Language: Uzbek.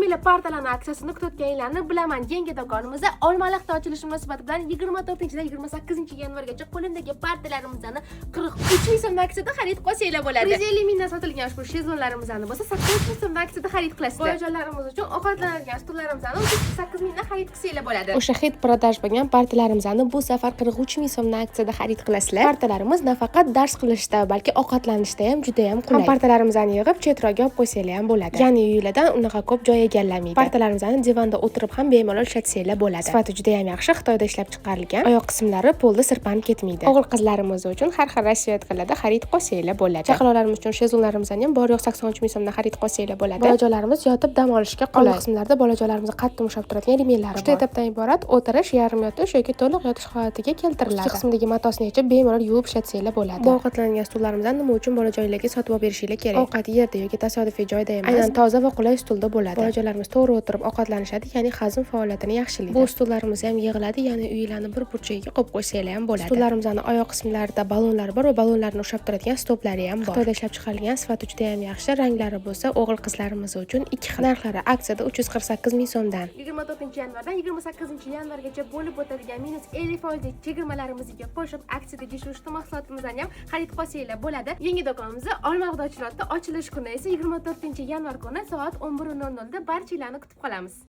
yili partalarni aksiyasini kutayotganlarni bilaman. Yangi do'konimizda Olmaliqda ochilishi munosabati bilan 24-dan 28-yanvargacha qo'limdagi partalarimizdan 43 ming so'm aksiyada xarid qilsanglar bo'ladi. 150 mingdan sotilgan ushbu shezlonlarimizni bo'lsa 8 ming so'm aksiyada xarid qilasizlar. Bolajonlarimiz uchun ovqatlanadigan stullarimizni 8 mingdan xarid qilsanglar bo'ladi. O'sha hit продаж bo'lgan partilarimizni bu safar 43 ming so'mdan aksiyada xarid qilasizlar. Partilarimiz nafaqat dars qilishda, balki ovqatlanishda ham juda ham qulay. Partilarimizni yig'ib chetroqga olib qo'ysanglar ham bo'ladi. Ya'ni uylardan unaqa ko'p joy egallamaydi. Partilarimizni divanda o'tirib ham bemalol ishlatsanglar bo'ladi. Sifati juda ham yaxshi, Xitoyda ishlab chiqarilgan. Oyoq qismlari polda sirpanib ketmaydi. O'g'il qizlarimiz uchun har xil rasiyatlarda xarid qilsanglar bo'ladi. Chaqaloqlarimiz uchun shezlonlarimizni ham bor yo'q 83 ming so'mdan xarid qilsanglar bo'ladi. Bolajonlarimiz yotib dam olishga qolay. Qismlarda bolajonlarimiz qattiq mushab turadigan remellari bor. 3 etapdan iborat o'tirish, yarim yotish yoki to'liq yotish holatiga keltiriladi. Ustki qismidagi matosni yechib bemalol yuvib ishlatsanglar bo'ladi. Bu ovqatlangan stullarimizni nima uchun bolajonlarga sotib olib berishinglar kerak? Ovqat yerda yoki tasodifiy joyda emas, aynan toza va qulay stulda bo'ladi. Bolajonlarimiz to'g'ri o'tirib ovqatlanishadi, ya'ni hazm faoliyatini yaxshilaydi. Bu stullarimiz ham yig'iladi, ya'ni uylarni bir burchagiga qo'yib qo'ysanglar ham bo'ladi. Stullarimizning oyoq qismlarida ballonlar bor va ballonlarni ushlab turadigan stoplari ham bor. Xitoyda ishlab chiqarilgan, sifati juda ham yaxshi. Ranglari bo'lsa o'g'il qizlarimiz uchun 2 xil. Narxlari aksiyada 348 ming so'mdan 24-yanvardan 28-yanvargacha bo'lib o'tadigan minus 50% chegirmalarimizga qo'shib aksiyadagi shu mahsulotimizni ham xarid qilsanglar bo'ladi. Yangi do'konimizda Olmaliqda ochilyapti. Ochilish kuni esa 24-yanvar kuni soat 11:00 da barchalarni kutib qolamiz.